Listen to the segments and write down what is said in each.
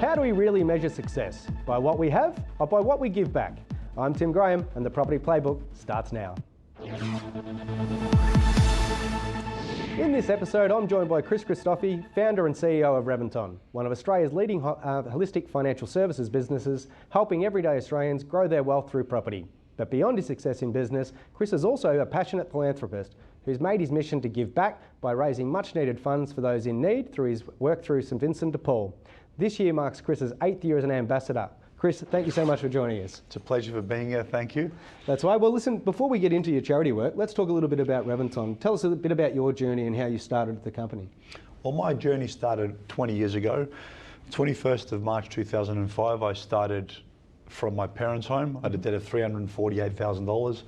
How do we really measure success? By what we have or by what we give back? I'm Tim Graham and the Property Playbook starts now. In this episode, I'm joined by Chris Christofi, founder and CEO of Reventon, one of Australia's leading holistic financial services businesses, helping everyday Australians grow their wealth through property. But beyond his success in business, Chris is also a passionate philanthropist who's made his mission to give back by raising much needed funds for those in need through his work through St Vincent de Paul. This year marks Chris's 8th year as an ambassador. Chris, thank you so much for joining us. It's a pleasure for being here, thank you. That's right. Well, listen, before we get into your charity work, let's talk a little bit about Reventon. Tell us a bit about your journey and how you started the company. Well, my journey started 20 years ago. 21st of March 2005, I started from my parents' home. I had a debt of $348,000.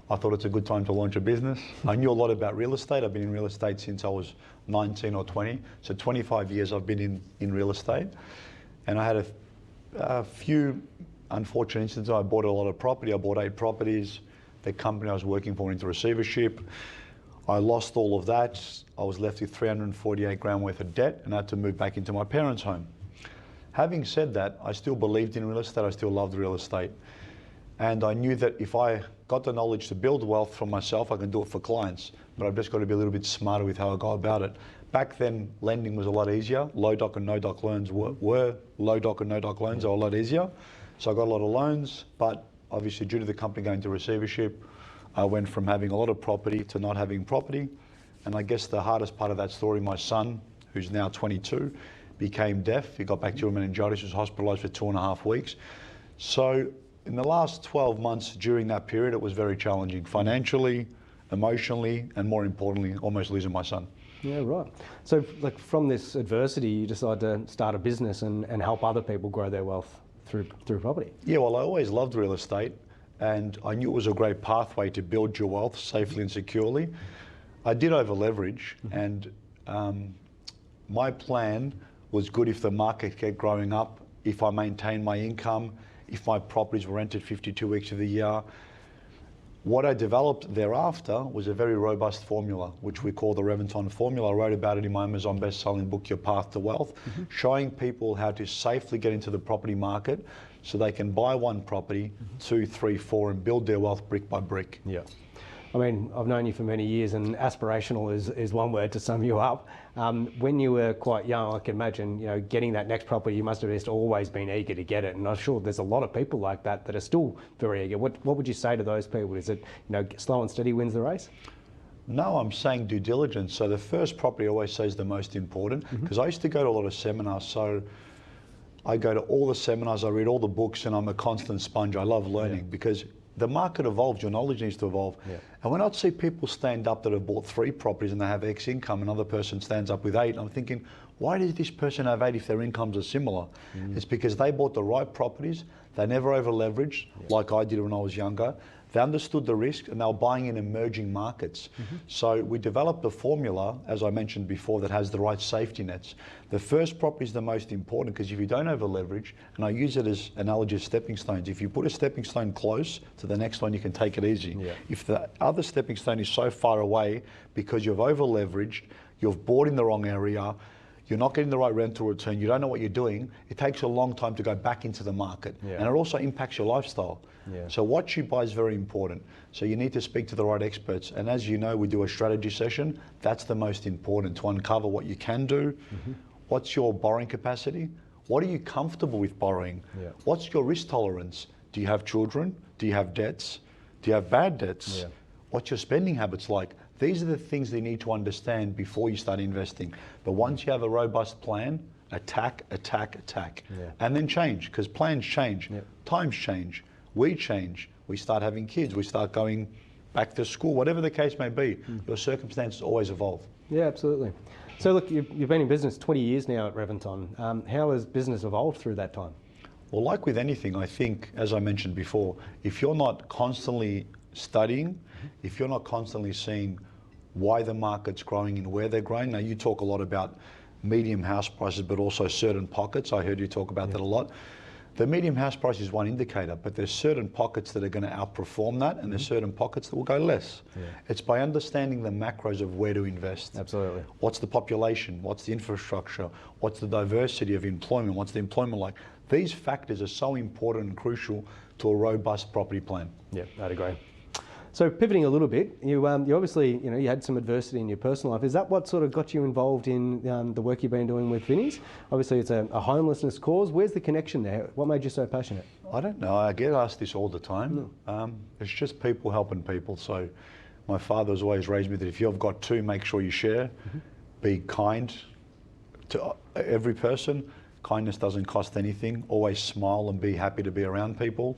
I thought it's a good time to launch a business. I knew a lot about real estate. I've been in real estate since I was 19 or 20. So 25 years I've been in real estate. And I had a few unfortunate incidents. I bought a lot of property. I bought 8 properties. The company I was working for into receivership. I lost all of that. I was left with 348 grand worth of debt and I had to move back into my parents' home. Having said that, I still believed in real estate. I still loved real estate. And I knew that if I got the knowledge to build wealth for myself, I can do it for clients. But I've just got to be a little bit smarter with how I go about it. Back then, lending was a lot easier. Low doc and no doc loans were low doc and no doc loans are a lot easier. So I got a lot of loans, but obviously due to the company going to receivership, I went from having a lot of property to not having property. And I guess the hardest part of that story, my son, who's now 22, became deaf. He got bacterial meningitis, was hospitalized for 2.5 weeks. So in the last 12 months during that period, it was very challenging financially, emotionally, and more importantly, almost losing my son. Yeah, right. So like from this adversity, you decided to start a business and help other people grow their wealth through property. Yeah, well, I always loved real estate and I knew it was a great pathway to build your wealth safely and securely. I did over leverage and my plan was good if the market kept growing up, if I maintained my income, if my properties were rented 52 weeks of the year. What I developed thereafter was a very robust formula, which we call the Reventon formula. I wrote about it in my Amazon best-selling book, Your Path to Wealth, showing people how to safely get into the property market so they can buy one property, 2, 3, 4, and build their wealth brick by brick. Yeah. I mean, I've known you for many years and aspirational is one word to sum you up. When you were quite young, I can imagine, getting that next property, you must have just always been eager to get it. And I'm sure there's a lot of people like that are still very eager. What would you say to those people? Is it, slow and steady wins the race? No, I'm saying due diligence. So the first property I always say is the most important because I used to go to a lot of seminars. So I go to all the seminars, I read all the books and I'm a constant sponge. I love learning because the market evolves, your knowledge needs to evolve. Yeah. And when I'd see people stand up that have bought 3 properties and they have X income, another person stands up with 8, I'm thinking, why does this person have 8 if their incomes are similar? It's because they bought the right properties, they never over leveraged like I did when I was younger. They understood the risk and they were buying in emerging markets. So we developed a formula, as I mentioned before, that has the right safety nets. The first property is the most important because if you don't over leverage, and I use it as analogy of stepping stones, if you put a stepping stone close to the next one, you can take it easy. Yeah. If the other stepping stone is so far away because you've over leveraged, you've bought in the wrong area, you're not getting the right rental return, you don't know what you're doing, it takes a long time to go back into the market. Yeah. And it also impacts your lifestyle. Yeah. So what you buy is very important. So you need to speak to the right experts. And as you know, we do a strategy session. That's the most important, to uncover what you can do. What's your borrowing capacity? What are you comfortable with borrowing? Yeah. What's your risk tolerance? Do you have children? Do you have debts? Do you have bad debts? Yeah. What's your spending habits like? These are the things that you need to understand before you start investing. But once you have a robust plan, attack, and then change, because plans change, times change, we change, we start having kids, we start going back to school, whatever the case may be, your circumstances always evolve. Yeah, absolutely. So look, you've been in business 20 years now at Reventon. How has business evolved through that time? Well, like with anything, I think, as I mentioned before, if you're not constantly studying, if you're not constantly seeing why the market's growing and where they're growing. Now you talk a lot about medium house prices, but also certain pockets. I heard you talk about that a lot. The medium house price is one indicator, but there's certain pockets that are going to outperform that, and there's certain pockets that will go less. Yeah. It's by understanding the macros of where to invest. Absolutely. What's the population? What's the infrastructure? What's the diversity of employment? What's the employment like? These factors are so important and crucial to a robust property plan. Yeah, I'd agree. So pivoting a little bit, you obviously, you had some adversity in your personal life. Is that what sort of got you involved in the work you've been doing with Vinnie's? Obviously, it's a homelessness cause. Where's the connection there? What made you so passionate? I don't know. I get asked this all the time. It's just people helping people. So my father's always raised me that if you've got two, make sure you share. Be kind to every person. Kindness doesn't cost anything. Always smile and be happy to be around people.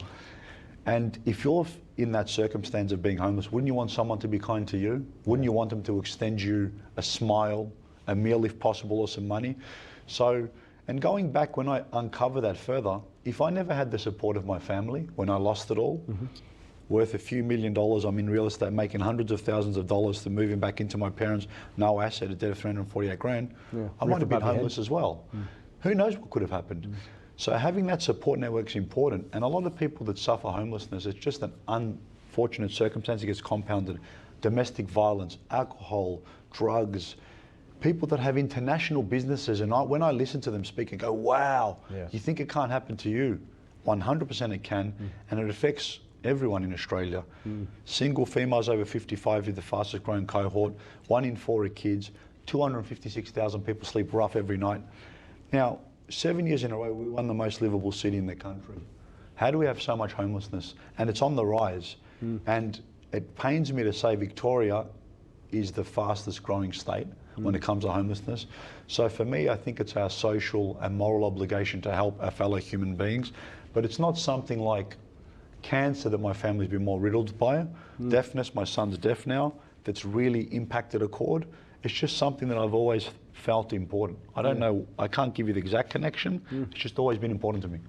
And if you're in that circumstance of being homeless, wouldn't you want someone to be kind to you? Wouldn't you want them to extend you a smile, a meal if possible, or some money? So, and going back when I uncover that further, if I never had the support of my family, when I lost it all, worth a few $1 million, I'm in real estate making hundreds of thousands of dollars to moving back into my parents, no asset, a debt of 348 grand, I might have been homeless as well. Who knows what could have happened? So having that support network is important. And a lot of people that suffer homelessness, it's just an unfortunate circumstance. It gets compounded. Domestic violence, alcohol, drugs, people that have international businesses. And when I listen to them speak and go, wow, you think it can't happen to you? 100% it can. And it affects everyone in Australia. Single females over 55 is the fastest growing cohort. 1 in 4 are kids. 256,000 people sleep rough every night. Now, 7 years in a row, we won the most livable city in the country. How do we have so much homelessness? And it's on the rise. And it pains me to say Victoria is the fastest growing state when it comes to homelessness. So for me, I think it's our social and moral obligation to help our fellow human beings. But it's not something like cancer that my family's been more riddled by. Deafness, my son's deaf now, that's really impacted a chord. It's just something that I've always felt important. I don't know, I can't give you the exact connection. It's just always been important to me.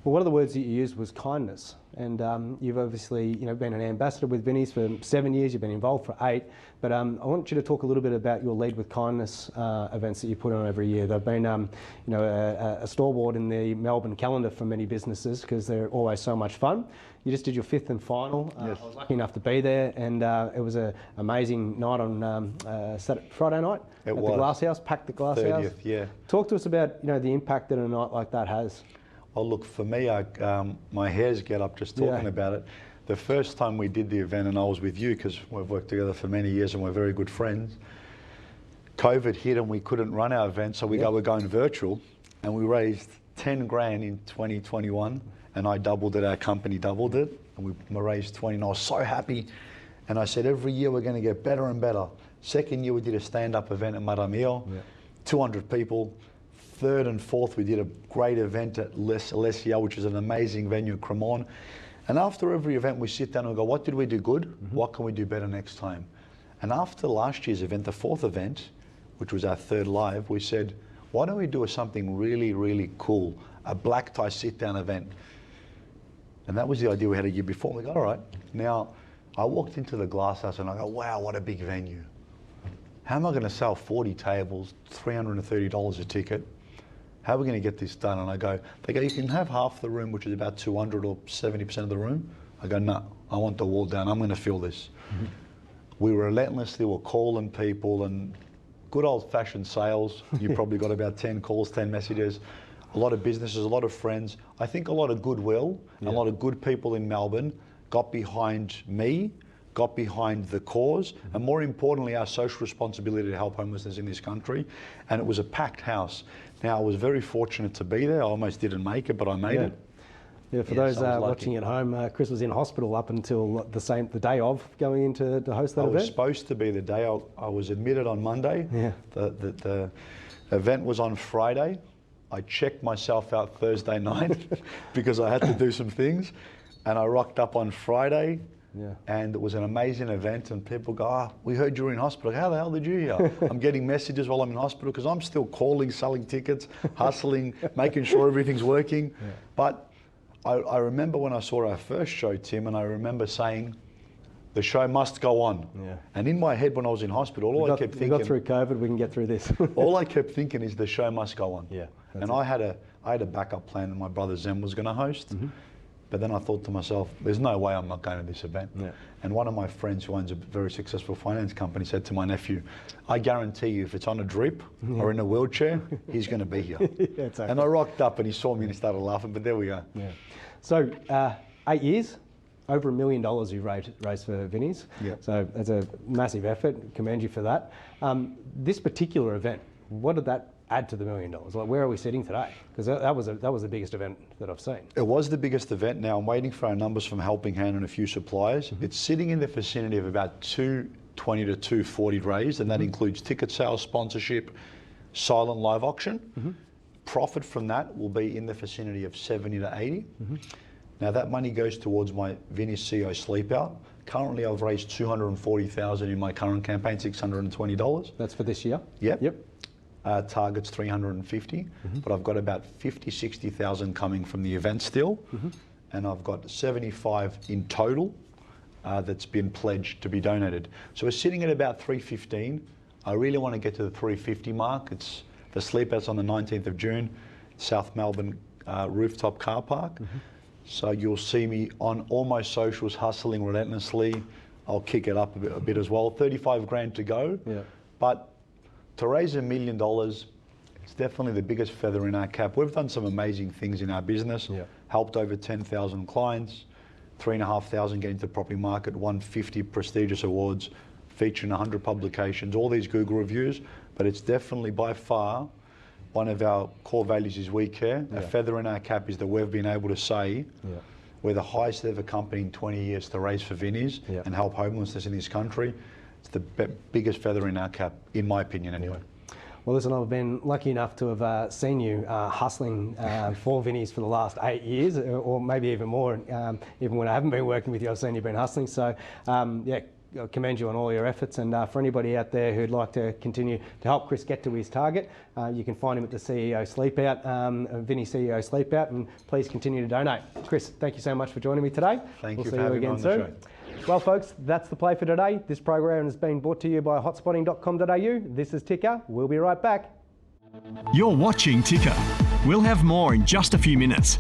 Well, one of the words that you used was kindness. And you've obviously been an ambassador with Vinnie's for 7 years, you've been involved for 8. But I want you to talk a little bit about your Lead with Kindness events that you put on every year. They've been a stalwart in the Melbourne calendar for many businesses because they're always so much fun. You just did your 5th and final. I was lucky enough to be there, and it was an amazing night on Friday night at the Glasshouse, packed the Glasshouse. 30th, yeah. Talk to us about the impact that a night like that has. Oh, look, for me, my hairs get up just talking about it. The first time we did the event, and I was with you because we've worked together for many years and we're very good friends, COVID hit and we couldn't run our event, so we're going virtual, and we raised 10 grand in 2021, and I doubled it, our company doubled it, and we raised 20, and I was so happy. And I said, every year we're going to get better and better. Second year we did a stand-up event at Maramio, 200 people. Third and fourth, we did a great event at Alessia, which is an amazing venue, Cremorne. And after every event, we sit down and go, what did we do good? What can we do better next time? And after last year's event, the 4th event, which was our 3rd live, we said, why don't we do something really, really cool, a black tie sit-down event? And that was the idea we had a year before. We go, all right. Now, I walked into the Glasshouse and I go, wow, what a big venue. How am I going to sell 40 tables, $330 a ticket? How are we going to get this done? And they go, you can have half the room, which is about 200 or 70% of the room. I go, no, I want the wall down. I'm going to fill this. We relentlessly were calling people, and good old fashioned sales. You probably got about 10 calls, 10 messages, a lot of businesses, a lot of friends. I think a lot of goodwill, a lot of good people in Melbourne got behind me, got behind the cause, and more importantly, our social responsibility to help homelessness in this country. And it was a packed house. Now, I was very fortunate to be there. I almost didn't make it, but I made it. Yeah, for those watching at home, Chris was in hospital up until the day of going into to host that event. I was supposed to be the day I was admitted on Monday. The event was on Friday. I checked myself out Thursday night because I had to do some things, and I rocked up on Friday. And it was an amazing event, and people go, we heard you were in hospital. How the hell did you hear? I'm getting messages while I'm in hospital because I'm still calling, selling tickets, hustling, making sure everything's working. But I remember when I saw our first show, Tim, and I remember saying, the show must go on. And in my head when I was in hospital, I kept thinking... We got through COVID, we can get through this. all I kept thinking is the show must go on. And I had a backup plan that my brother Zen was going to host. But then I thought to myself, there's no way I'm not going to this event. Yeah. And one of my friends who owns a very successful finance company said to my nephew, I guarantee you if it's on a drip or in a wheelchair, he's going to be here. Yeah, exactly. And I rocked up and he saw me and he started laughing, but there we go. Yeah. So 8 years, over $1 million you've raised for Vinnie's. Yeah. So that's a massive effort, commend you for that. This particular event, what did that add to the $1 million? Like, where are we sitting today? Because that was the biggest event that I've seen. It was the biggest event. Now I'm waiting for our numbers from Helping Hand and a few suppliers. It's sitting in the vicinity of about 220 to 240 raised, and that includes ticket sales, sponsorship, silent live auction. Profit from that will be in the vicinity of 70 to 80. Now that money goes towards my Vinnie's CEO sleep out. Currently I've raised $240,000 in my current campaign, $620. That's for this year? Yep. Target's 350, but I've got about 60,000 coming from the event still, and I've got 75 in total that's been pledged to be donated. So we're sitting at about 315. I really want to get to the 350 mark. It's the sleep out's on the 19th of June, South Melbourne rooftop car park. So you'll see me on all my socials hustling relentlessly. I'll kick it up a bit as well. 35 grand to go, but to raise $1 million, it's definitely the biggest feather in our cap. We've done some amazing things in our business, helped over 10,000 clients, 3,500 get into the property market, won 50 prestigious awards, featured in 100 publications, all these Google reviews, but it's definitely by far one of our core values is we care. A feather in our cap is that we've been able to say we're the highest ever company in 20 years to raise for Vinnie's and help homelessness in this country. It's the biggest feather in our cap, in my opinion anyway. Well, listen, I've been lucky enough to have seen you hustling for Vinnie's for the last 8 years, or maybe even more. Even when I haven't been working with you, I've seen you been hustling. So, I commend you on all your efforts. And for anybody out there who'd like to continue to help Chris get to his target, you can find him at the CEO Sleep Out, Vinnie CEO Sleep Out, and please continue to donate. Chris, thank you so much for joining me today. Thank you for having me on the show. Well, folks, that's the play for today. This program has been brought to you by hotspotting.com.au. This is Ticker. We'll be right back. You're watching Ticker. We'll have more in just a few minutes.